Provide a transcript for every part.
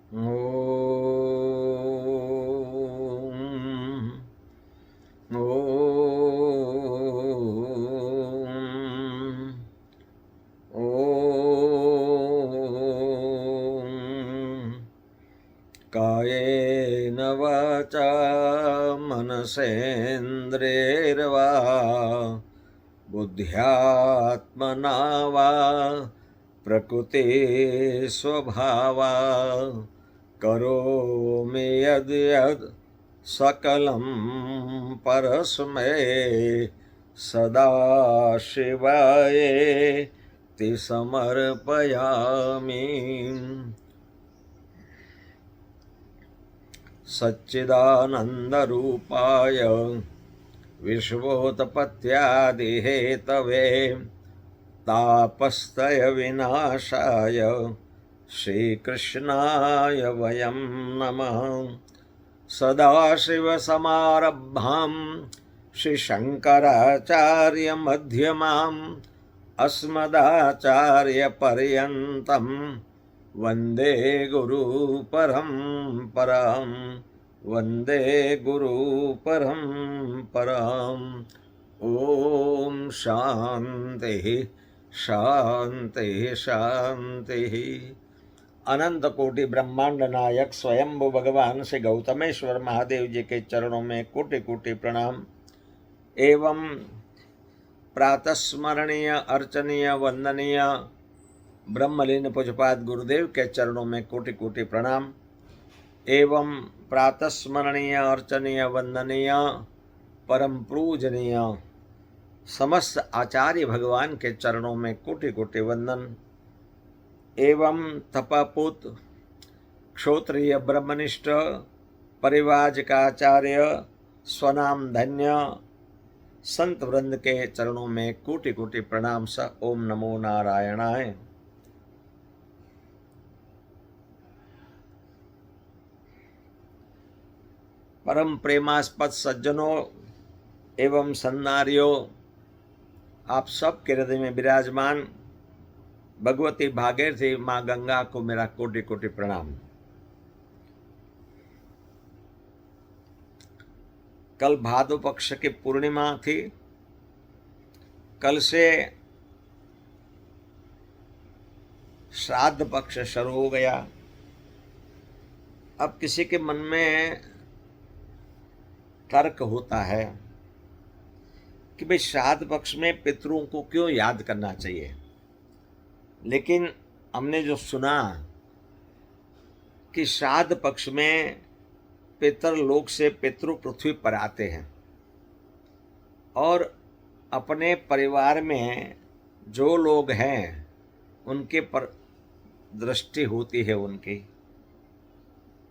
ॐ ॐ ॐ कायेन वाचा मनसेन्द्रियैर्वा बुद्ध्यात्मना वा प्रकृतिस्वभावा करोमि यद्यत् सकलं परस्मै सदाशिवायेति समर्पयामि। सच्चिदानन्दरूपाय विश्वोत्पत्त्यादिहेतवे तापत्रयविनाशाय श्रीकृष्णाय वयं नमः। सदाशिवसमारम्भां श्रीशङ्कराचार्यमध्यमाम् अस्मदाचार्यपर्यन्तं वन्दे गुरुपरम्परां वन्दे गुरुपरम्पराम्। ॐ शान्तिः शान्तिः शान्तिः। अनंत कोटि ब्रह्मांड नायक स्वयंभू भगवान श्री गौतमेश्वर महादेव जी के चरणों में कोटि कोटि प्रणाम एवं प्रातस्मरणीय अर्चनीय वंदनीय ब्रह्मलीन पूज्यपाद गुरुदेव के चरणों में कोटि कोटि प्रणाम एवं प्रातस्मरणीय अर्चनीय वंदनीय परम पूजनीय समस्त आचार्य भगवान के चरणों में कोटि कोटि वंदन एवं तपापूत क्षोत्रिय ब्रह्मनिष्ठ परिवाज का आचार्य स्वनाम धन्य संत वृंद के चरणों में कोटि कोटि प्रणाम स ओम नमो नारायणाय। परम प्रेमास्पद सज्जनों एवं सन्नारियों, आप सब के हृदय में विराजमान भगवती भागीरथी माँ गंगा को मेरा कोटि कोटि प्रणाम। कल भादो पक्ष की पूर्णिमा थी। कल से श्राद्ध पक्ष शुरू हो गया। अब किसी के मन में तर्क होता है कि भाई श्राद्ध पक्ष में पितरों को क्यों याद करना चाहिए, लेकिन हमने जो सुना कि श्राद्ध पक्ष में पितरलोक से पितृ पृथ्वी पर आते हैं और अपने परिवार में जो लोग हैं उनके पर दृष्टि होती है उनकी,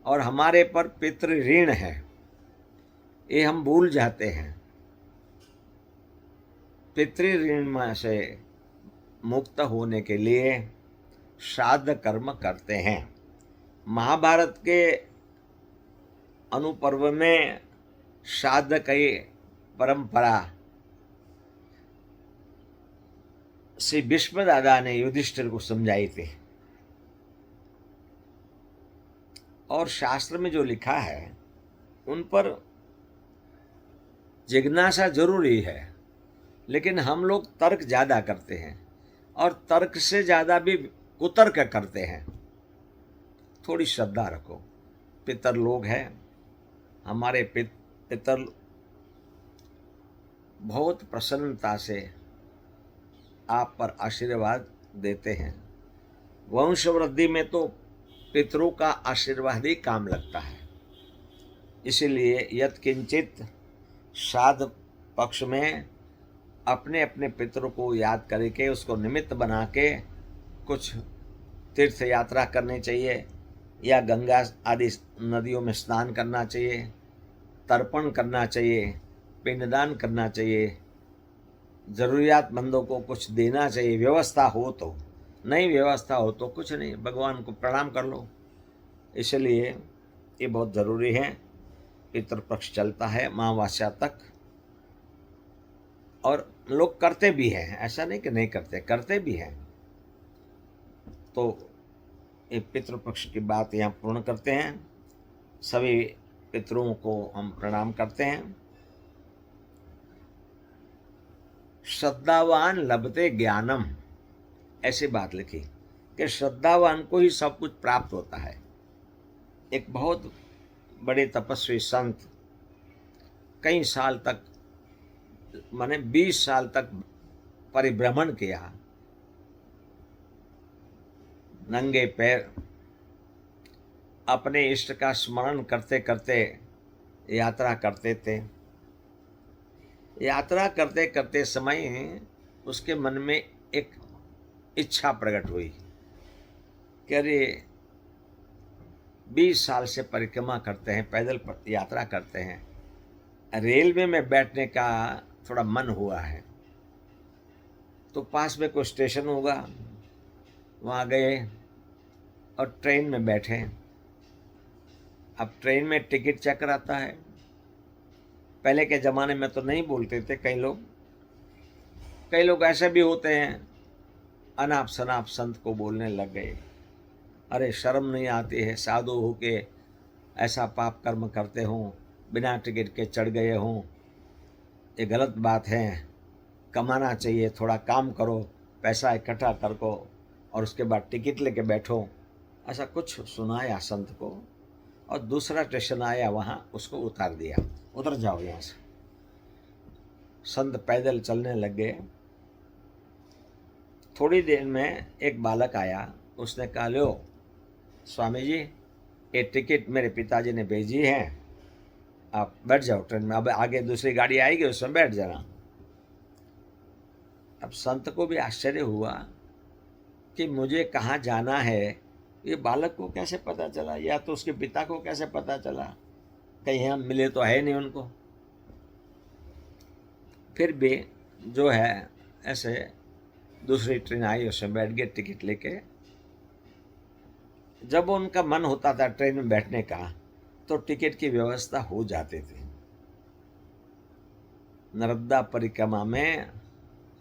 और हमारे पर पितृ ऋण है, ये हम भूल जाते हैं। पितृ ऋण से मुक्त होने के लिए श्राद्ध कर्म करते हैं। महाभारत के अनुपर्व में श्राद्ध की परंपरा श्री भीष्म दादा ने युधिष्ठिर को समझाई थी, और शास्त्र में जो लिखा है उन पर जिज्ञासा जरूरी है, लेकिन हम लोग तर्क ज़्यादा करते हैं और तर्क से ज़्यादा भी कुतर्क करते हैं। थोड़ी श्रद्धा रखो। पितर लोग हैं, हमारे पितर बहुत प्रसन्नता से आप पर आशीर्वाद देते हैं। वंश वृद्धि में तो पितरों का आशीर्वाद ही काम लगता है। इसीलिए यत्किंचित श्राद्ध पक्ष में अपने अपने पितरों को याद करके उसको निमित्त बना के कुछ तीर्थ यात्रा करनी चाहिए, या गंगा आदि नदियों में स्नान करना चाहिए, तर्पण करना चाहिए, पिंडदान करना चाहिए, ज़रूरियातमंदों को कुछ देना चाहिए। व्यवस्था हो तो, नहीं व्यवस्था हो तो कुछ नहीं, भगवान को प्रणाम कर लो। इसलिए ये बहुत ज़रूरी है। पितृपक्ष चलता है अमावस्या तक, और लोग करते भी हैं, ऐसा नहीं कि नहीं करते, करते भी हैं। तो ये पितृपक्ष की बात यहाँ पूर्ण करते हैं। सभी पितरों को हम प्रणाम करते हैं। श्रद्धावान लभते ज्ञानम, ऐसी बात लिखी कि श्रद्धावान को ही सब कुछ प्राप्त होता है। एक बहुत बड़े तपस्वी संत कई साल तक, माने 20 साल तक परिभ्रमण किया, नंगे पैर अपने इष्ट का स्मरण करते करते यात्रा करते थे। यात्रा करते करते समय उसके मन में एक इच्छा प्रकट हुई कि अरे 20 साल से परिक्रमा करते हैं, पैदल यात्रा करते हैं, रेलवे में बैठने का थोड़ा मन हुआ है। तो पास में कोई स्टेशन होगा, वहाँ गए और ट्रेन में बैठे। अब ट्रेन में टिकट चेक कराता है। पहले के ज़माने में तो नहीं बोलते थे कई लोग ऐसे भी होते हैं, अनाप शनाप संत को बोलने लग गए, अरे शर्म नहीं आती है, साधु हो के ऐसा पाप कर्म करते हों, बिना टिकट के चढ़ गए हों, ये गलत बात है, कमाना चाहिए, थोड़ा काम करो, पैसा इकट्ठा करो और उसके बाद टिकट लेके बैठो। ऐसा कुछ सुनाया संत को, और दूसरा स्टेशन आया, वहाँ उसको उतार दिया, उतर जाओ यहाँ से। संत पैदल चलने लग गए। थोड़ी देर में एक बालक आया, उसने कहा, लो स्वामी जी, ये टिकट मेरे पिताजी ने भेजी है, आप बैठ जाओ ट्रेन में, अब आगे दूसरी गाड़ी आएगी उसमें बैठ जाना। अब संत को भी आश्चर्य हुआ कि मुझे कहाँ जाना है, ये बालक को कैसे पता चला, या तो उसके पिता को कैसे पता चला, कहीं हम मिले तो है नहीं उनको। फिर भी जो है ऐसे दूसरी ट्रेन आई, उसमें बैठ गए टिकट लेके। जब उनका मन होता था ट्रेन में बैठने का, तो टिकट की व्यवस्था हो जाती थी। नर्मदा परिक्रमा में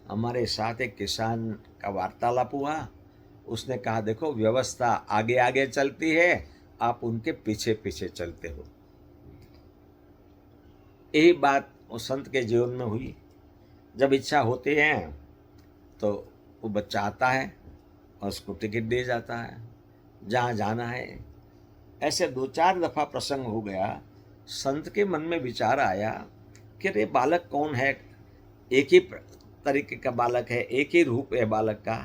हमारे साथ एक किसान का वार्तालाप हुआ। उसने कहा, देखो व्यवस्था आगे आगे चलती है, आप उनके पीछे पीछे चलते हो। यही बात उस संत के जीवन में हुई। जब इच्छा होती है तो वो बच्चा आता है और उसको टिकट दे जाता है जहाँ जाना है। ऐसे 2-4 दफ़ा प्रसंग हो गया। संत के मन में विचार आया कि अरे बालक कौन है, एक ही तरीके का बालक है, एक ही रूप है बालक का,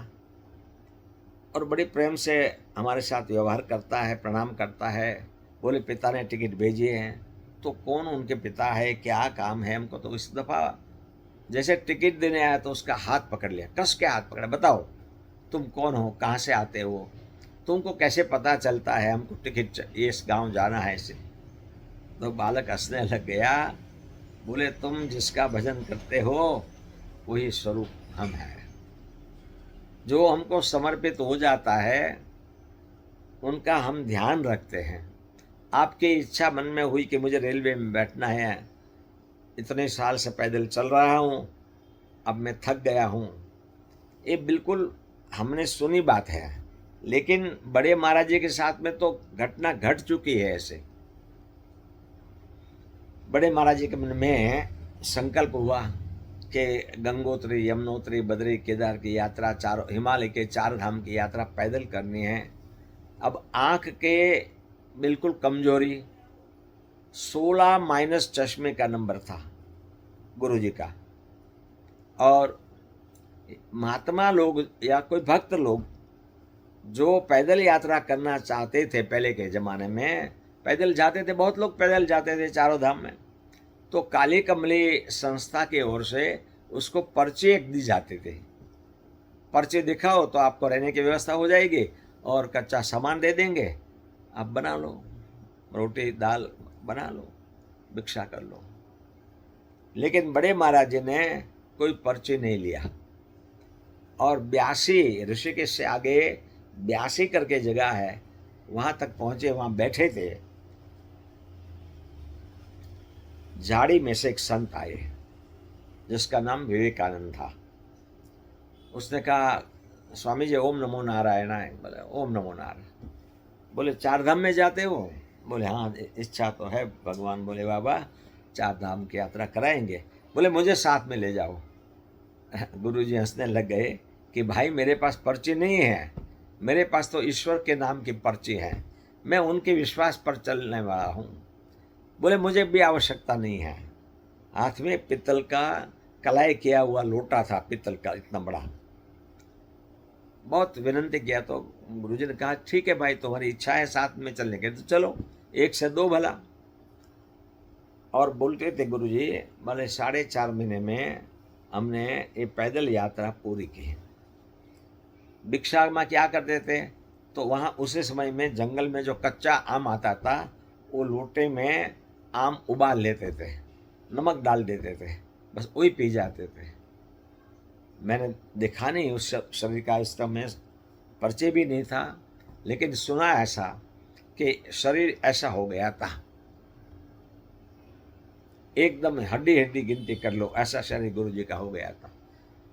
और बड़े प्रेम से हमारे साथ व्यवहार करता है, प्रणाम करता है। बोले पिता ने टिकट भेजी है, तो कौन उनके पिता है, क्या काम है हमको। तो इस दफ़ा जैसे टिकट देने आया तो उसका हाथ पकड़ लिया, कस के हाथ पकड़ा, बताओ तुम कौन हो, कहाँ से आते हो, तुमको कैसे पता चलता है हमको टिकट ये इस गांव जाना है इसे। तो बालक हंसने लग गया, बोले तुम जिसका भजन करते हो वही स्वरूप हम हैं। जो हमको समर्पित हो जाता है उनका हम ध्यान रखते हैं। आपकी इच्छा मन में हुई कि मुझे रेलवे में बैठना है, इतने साल से पैदल चल रहा हूँ, अब मैं थक गया हूँ, ये बिल्कुल हमने सुनी बात है। लेकिन बड़े महाराज जी के साथ में तो घटना घट चुकी है। ऐसे बड़े महाराज जी के मन में संकल्प हुआ कि गंगोत्री, यमुनोत्री, बद्री, केदार की यात्रा, चारों हिमालय के 4 धाम की यात्रा पैदल करनी है। अब आँख के बिल्कुल कमजोरी, 16- चश्मे का नंबर था गुरुजी का। और महात्मा लोग या कोई भक्त लोग जो पैदल यात्रा करना चाहते थे, पहले के ज़माने में पैदल जाते थे, बहुत लोग पैदल जाते थे चारों धाम में। तो काली कमली संस्था की ओर से उसको पर्चे दी जाते थे, पर्चे दिखाओ तो आपको रहने की व्यवस्था हो जाएगी और कच्चा सामान दे देंगे, आप बना लो, रोटी दाल बना लो, भिक्षा कर लो। लेकिन बड़े महाराज जी ने कोई पर्ची नहीं लिया और 82 ऋषिकेश से आगे 82 करके जगह है, वहाँ तक पहुँचे, वहाँ बैठे थे। झाड़ी में से एक संत आए जिसका नाम विवेकानंद था। उसने कहा, स्वामी जी ओम नमो नारायण है। बोले ओम नमो नारायण। बोले 4 धाम में जाते हो? बोले हाँ, इच्छा तो है। भगवान बोले बाबा 4 धाम की यात्रा कराएंगे। बोले मुझे साथ में ले जाओ। गुरुजी हंसने लग गए कि भाई मेरे पास पर्ची नहीं है, मेरे पास तो ईश्वर के नाम की पर्ची है, मैं उनके विश्वास पर चलने वाला हूँ। बोले मुझे भी आवश्यकता नहीं है। हाथ में पित्तल का कलाई किया हुआ लोटा था, पित्तल का इतना बड़ा। बहुत विनंती किया तो गुरुजी ने कहा ठीक है भाई, तुम्हारी इच्छा है साथ में चलने के तो चलो, 1 से 2 भला। और बोलते थे गुरुजी, बोले 4.5 महीने में हमने ये पैदल यात्रा पूरी की। भिक्षा में क्या करते थे, तो वहाँ उसी समय में जंगल में जो कच्चा आम आता था, वो लोटे में आम उबाल लेते थे, नमक डाल देते थे, बस वही पी जाते थे। मैंने देखा नहीं उस शरीर का, इस में परिचय भी नहीं था, लेकिन सुना ऐसा कि शरीर ऐसा हो गया था, एकदम हड्डी हड्डी गिनती कर लो, ऐसा शरीर गुरुजी का हो गया था।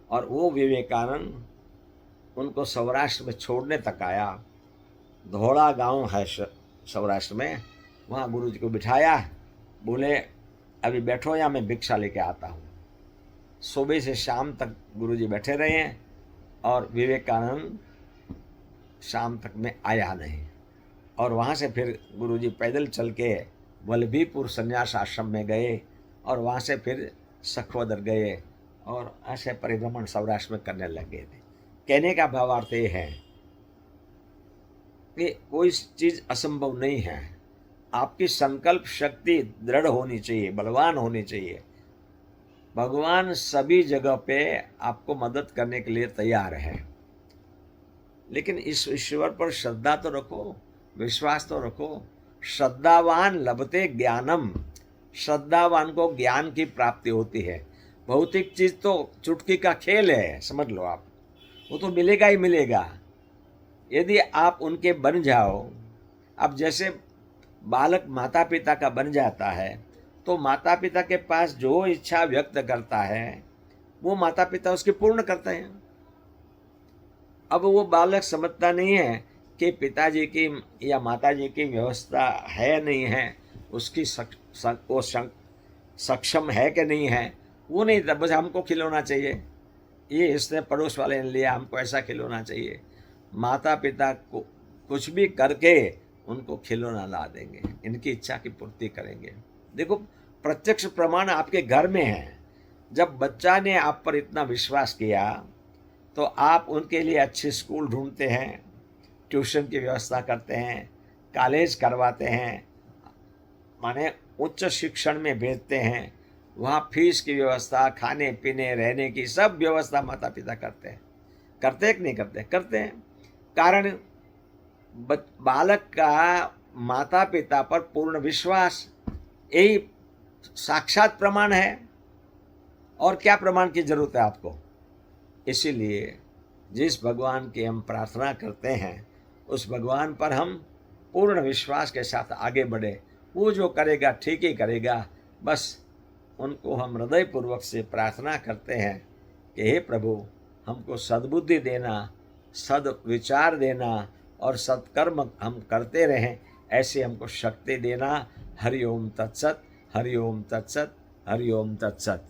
और वो विवेकानंद उनको सौराष्ट्र में छोड़ने तक आया। धोड़ा गांव है सौराष्ट्र में, वहाँ गुरुजी को बिठाया, बोले अभी बैठो या मैं भिक्षा लेके आता हूँ। सुबह से शाम तक गुरुजी बैठे रहे हैं और विवेकानंद शाम तक में आया नहीं। और वहाँ से फिर गुरुजी पैदल चल के वल्लभीपुर संन्यास आश्रम में गए और वहाँ से फिर सखवदर गए और ऐसे परिभ्रमण सौराष्ट्र में करने लगे थे। कहने का भावार्थ ये है कि कोई चीज़ असंभव नहीं है, आपकी संकल्प शक्ति दृढ़ होनी चाहिए, बलवान होनी चाहिए। भगवान सभी जगह पे आपको मदद करने के लिए तैयार है, लेकिन इस ईश्वर पर श्रद्धा तो रखो, विश्वास तो रखो। श्रद्धावान लभते ज्ञानम, श्रद्धावान को ज्ञान की प्राप्ति होती है। भौतिक चीज़ तो चुटकी का खेल है, समझ लो आप, वो तो मिलेगा ही मिलेगा यदि आप उनके बन जाओ। अब जैसे बालक माता पिता का बन जाता है, तो माता पिता के पास जो इच्छा व्यक्त करता है वो माता पिता उसकी पूर्ण करते हैं। अब वो बालक समझता नहीं है कि पिताजी की या माताजी की व्यवस्था है नहीं है, उसकी वो सक्षम है कि नहीं है, वो नहीं, बस हमको खिलौना चाहिए, ये इसने पड़ोस वाले ने लिया, हमको ऐसा खिलौना चाहिए। माता पिता को कुछ भी करके उनको खिलौना ला देंगे, इनकी इच्छा की पूर्ति करेंगे। देखो प्रत्यक्ष प्रमाण आपके घर में है। जब बच्चा ने आप पर इतना विश्वास किया तो आप उनके लिए अच्छे स्कूल ढूंढते हैं, ट्यूशन की व्यवस्था करते हैं, कॉलेज करवाते हैं, माने उच्च शिक्षण में भेजते हैं, वहाँ फीस की व्यवस्था, खाने पीने रहने की सब व्यवस्था माता पिता करते हैं। करते कि नहीं करते? करते हैं। कारण बालक का माता पिता पर पूर्ण विश्वास, यही साक्षात प्रमाण है। और क्या प्रमाण की जरूरत है आपको? इसीलिए जिस भगवान की हम प्रार्थना करते हैं उस भगवान पर हम पूर्ण विश्वास के साथ आगे बढ़े। वो जो करेगा ठीक ही करेगा। बस उनको हम हृदयपूर्वक से प्रार्थना करते हैं कि हे प्रभु, हमको सद्बुद्धि देना, सद्विचार देना और सत्कर्म हम करते रहें, ऐसे हमको शक्ति देना। हरि ओम तत्सत, हरि ओम तत्सत, हरि ओम तत्सत।